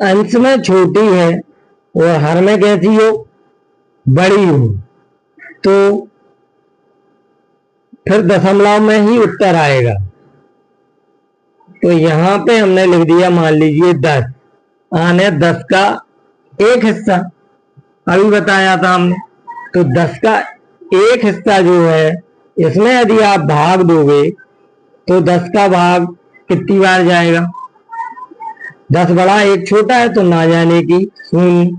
अंश में छोटी है और हर में कैसी हो, बड़ी हो, तो फिर दशमलव में ही उत्तर आएगा। तो यहां पे हमने लिख दिया, मान लीजिए 10, आने 10 का एक हिस्सा, अभी बताया था हमने। तो 10 का एक हिस्सा जो है, इसमें यदि आप भाग दोगे तो 10 का भाग कितनी बार जाएगा? 10 बड़ा एक छोटा है, तो ना जाने की शून्य।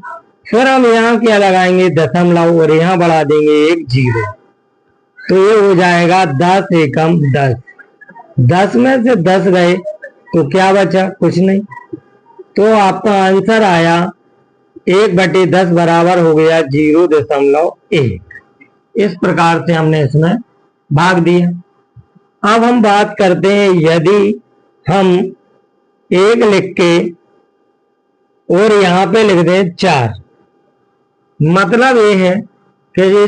फिर हम यहाँ क्या लगाएंगे, दशमलव, और यहाँ बढ़ा देंगे एक 0। तो ये हो जाएगा 10 एकम 10। 10 में से 10 गए तो क्या बचा? कुछ नहीं। तो आपका आंसर आया 1/10 बराबर हो गया 0.1। इस प्रकार से हमने इसमें भाग दिया। अब हम बात करते हैं, यदि हम 1 लिख के और यहाँ पे लिख दें 4, मतलब ये है कि ये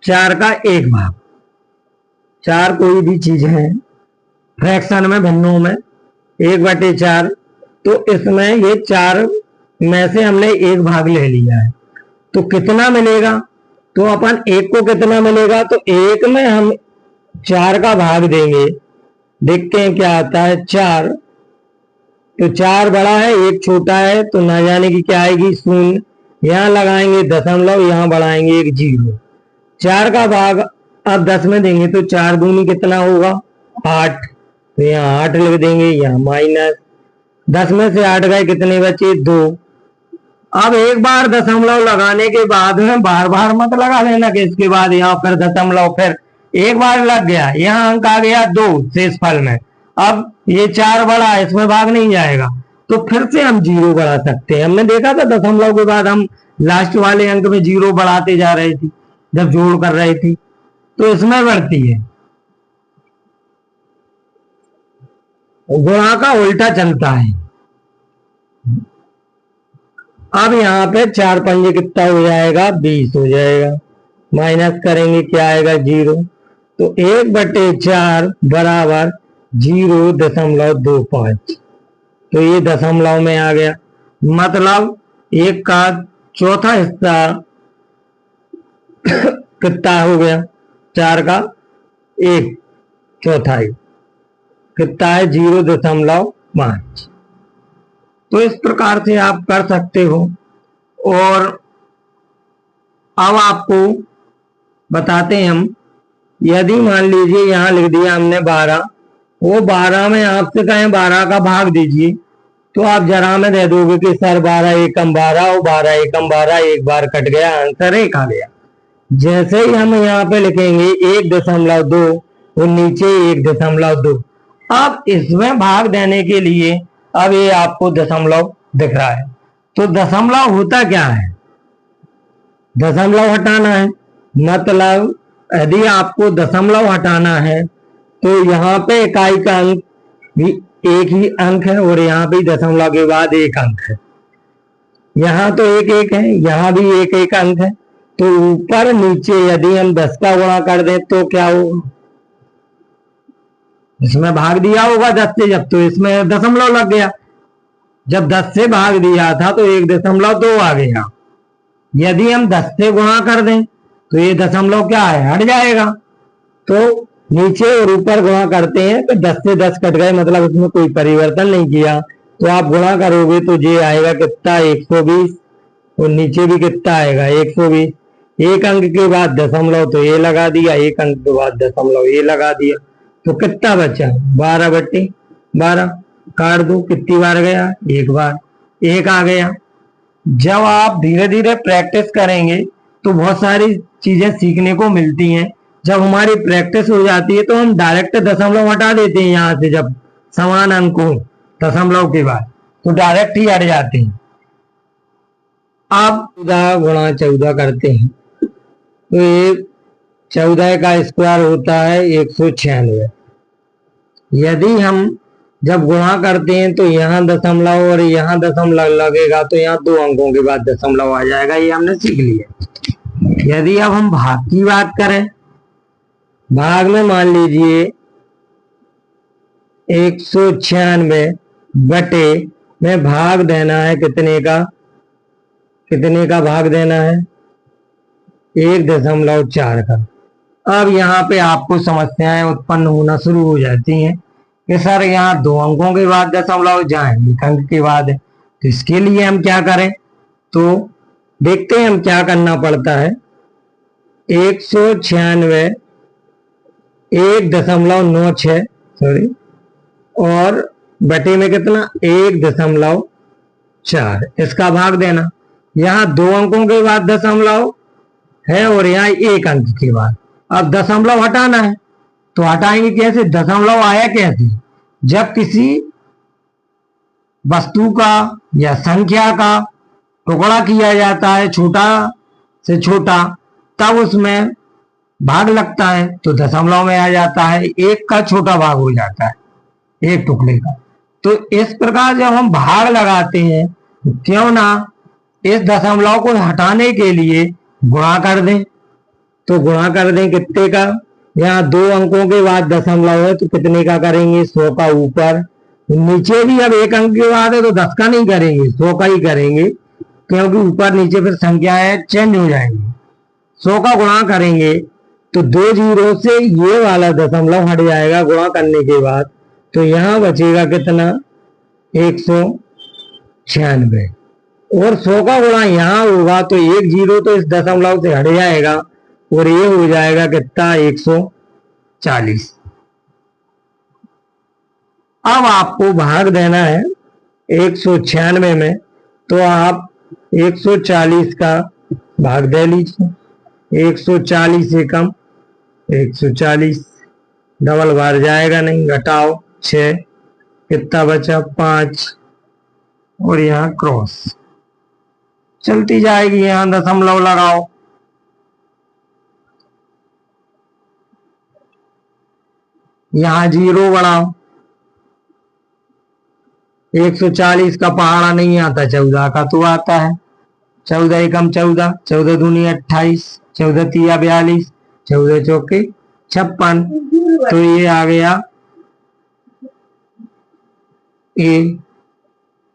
4 का एक भाग, 4 कोई भी चीज है फ्रैक्शन में, भिन्नों में, 1/4, तो इसमें ये 4 में से हमने एक भाग ले लिया है, तो कितना मिलेगा? तो अपन 1 को कितना मिलेगा? तो 1 में हम 4 का भाग देंगे, देखते हैं क्या आता है। 4, तो 4 बड़ा है, 1 छोटा है, तो ना जाने की क्या आएगी? शून्य। यहाँ लगाएंगे दशमलव, यहाँ बढ़ाएंगे एक 0। 4 का भाग अब 10 में देंगे तो 4 दूनी कितना होगा? 8। तो यहाँ 8 लिख देंगे, यहाँ माइनस। 10 में से 8 गए, कितने बचे? 2। अब एक बार दशमलव लगाने के बाद में बार बार मत लगा लेना कि इसके बाद यहाँ फिर दशमलव, फिर एक बार लग गया, यहाँ अंक आ गया 2 शेष फल में। अब ये 4 बड़ा है, इसमें भाग नहीं जाएगा, तो फिर से हम 0 बढ़ा सकते हैं। हमने देखा था दशमलव के बाद हम लास्ट वाले अंक में 0 बढ़ाते जा रहे थे जब जोड़ कर रहे थे, तो इसमें बढ़ती है। गुणा का उल्टा चलता है। अब यहाँ पे 4 पंजे कितना हो जाएगा? 20 हो जाएगा। माइनस करेंगे, क्या आएगा? 0। तो 1/4 बराबर 0.25। तो ये दशमलव में आ गया, मतलब 1 का चौथा हिस्सा कितना हो गया? 4 का 1 चौथाई कितना है? 0.5। तो इस प्रकार से आप कर सकते हो। और अब आपको बताते हैं हम, यदि मान लीजिए यहाँ लिख दिया हमने 12, वो 12 में आपसे कहें 12 का भाग दीजिए, तो आप जरा में दे दोगे कि सर 12 एकम 12 और 12 एकम 12, एक बार कट गया, आंसर 1 आ गया। जैसे ही हम यहाँ पे लिखेंगे 1.2 और नीचे 1.2, अब इसमें भाग देने के लिए अब ये आपको दशमलव दिख रहा है, तो दशमलव होता क्या है? दशमलव हटाना है। मतलब यदि आपको दशमलव हटाना है तो यहाँ पे इकाई का अंक भी एक ही अंक है और यहाँ भी दशमलव के बाद एक अंक है। यहाँ तो एक एक है, यहाँ भी एक एक अंक है, तो ऊपर नीचे यदि हम 10 का गुणा कर दें तो क्या होगा? इसमें भाग दिया होगा 10 से, जब तो इसमें दशमलव लग गया। जब 10 से भाग दिया था तो 1.2 आ गया। यदि हम 10 से गुणा कर दें तो ये दशमलव क्या है? हट जाएगा। तो नीचे और ऊपर गुणा करते हैं तो 10 से 10 कट गए, मतलब इसमें कोई परिवर्तन नहीं किया। तो आप गुणा करोगे तो ये आएगा कितना? 120। और नीचे भी कितना आएगा? 120। एक अंक के बाद दशमलव तो ये लगा दिया, एक अंक के बाद दशमलव ये लगा दिया, तो कितना बचा? 12/12। काट दो, कितनी बार गया? एक बार, 1 आ गया। जब आप धीरे धीरे प्रैक्टिस करेंगे तो बहुत सारी चीजें सीखने को मिलती हैं। जब हमारी प्रैक्टिस हो जाती है तो हम डायरेक्ट दशमलव हटा देते हैं, यहाँ से जब समान अंक हो दशमलव के बाद तो डायरेक्ट ही हट जाते हैं। अब 14 गुणा 14 करते हैं तो ये 14 का स्क्वायर होता है 196। यदि हम जब गुणा करते हैं तो यहाँ दशमलव और यहाँ दशमलव लगेगा, तो यहाँ 2 अंकों के बाद दशमलव आ जाएगा, ये हमने सीख लिया। यदि अब हम भाग की बात करें, भाग में मान लीजिए 196 बटे में भाग देना है कितने का भाग देना है 1.4 का। अब यहाँ पे आपको समस्याएं उत्पन्न होना शुरू हो जाती हैं कि सर यहाँ 2 अंकों के बाद दशमलव जहाँ 1 अंक के बाद है, तो इसके लिए हम क्या करें, तो देखते हैं हम क्या करना पड़ता है। 196 1.96 सॉरी और बटे में कितना 1.4 इसका भाग देना। यहाँ 2 अंकों के बाद दशमलव है और यहाँ 1 अंक के बाद। अब दशमलव हटाना है तो हटाएंगे कैसे, दशमलव आया कैसे, जब किसी वस्तु का या संख्या का टुकड़ा किया जाता है छोटा से छोटा, तब उसमें भाग लगता है तो दशमलव में आ जाता है, 1 का छोटा भाग हो जाता है 1 टुकड़े का। तो इस प्रकार जब हम भाग लगाते हैं तो क्यों ना इस दशमलव को हटाने के लिए गुणा कर दें। तो गुणा कर दें कितने का, यहाँ 2 अंकों के बाद दशमलव है तो कितने का करेंगे 100 का ऊपर, नीचे भी अब 1 अंक के बाद है तो 10 का नहीं करेंगे 100 का ही करेंगे, क्योंकि ऊपर नीचे फिर संख्याएं चेंज हो जाएंगी। 100 का गुणा करेंगे तो 2 जीरो से ये वाला दशमलव हट जाएगा गुणा करने के बाद, तो यहाँ बचेगा कितना 196 और 100 का गुणा यहाँ होगा तो 1 जीरो तो इस दशमलव से हट जाएगा और ये हो जाएगा कितना 140। अब आपको भाग देना है 196 में, तो आप 140 का भाग दे लीजिए। 140 से कम 140 डबल बार जाएगा नहीं, घटाओ 6 कितना बचा 5 और यहाँ क्रॉस चलती जाएगी, यहाँ दशमलव लगाओ। यहाँ 0 बढ़ाओ। 140 का पहाड़ा नहीं आता 14 का तो आता है। 14 एकम 14, 14 दूनी 28, 14 तिया 42, 14 चौके 56, तो ये आ गया ए,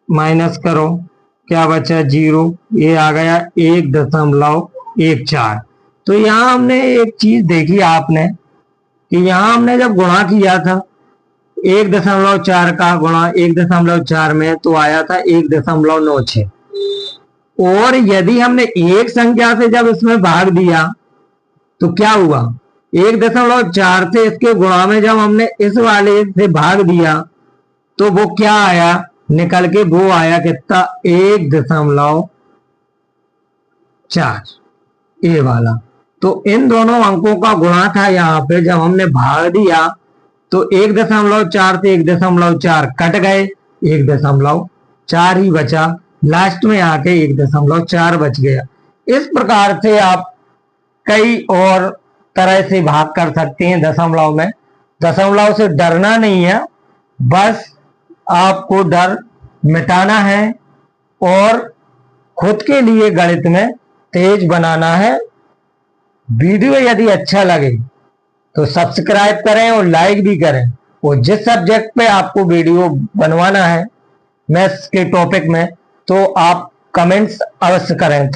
माइनस करो क्या बचा 0, ये आ गया 1.14। तो यहाँ हमने एक चीज देखी आपने कि यहाँ हमने जब गुणा किया था 1.4 का गुणा 1.4 में तो आया था 1.96, और यदि हमने एक संख्या से जब इसमें भाग दिया तो क्या हुआ 1.4 से इसके गुणा में जब हमने इस वाले से भाग दिया तो वो क्या आया निकल के, वो आया कितना 1.4 ये वाला। तो इन दोनों अंकों का गुणा था यहाँ पे, जब हमने भाग दिया तो 1.4 से 1.4 कट गए, 1.4 ही बचा, लास्ट में आके 1.4 बच गया। इस प्रकार से आप कई और तरह से भाग कर सकते हैं दशमलव में। दशमलव से डरना नहीं है, बस आपको डर मिटाना है और खुद के लिए गणित में तेज बनाना है। वीडियो यदि अच्छा लगे तो सब्सक्राइब करें और लाइक भी करें, और जिस सब्जेक्ट पे आपको वीडियो बनवाना है मैथ्स के टॉपिक में तो आप कमेंट्स अवश्य करें।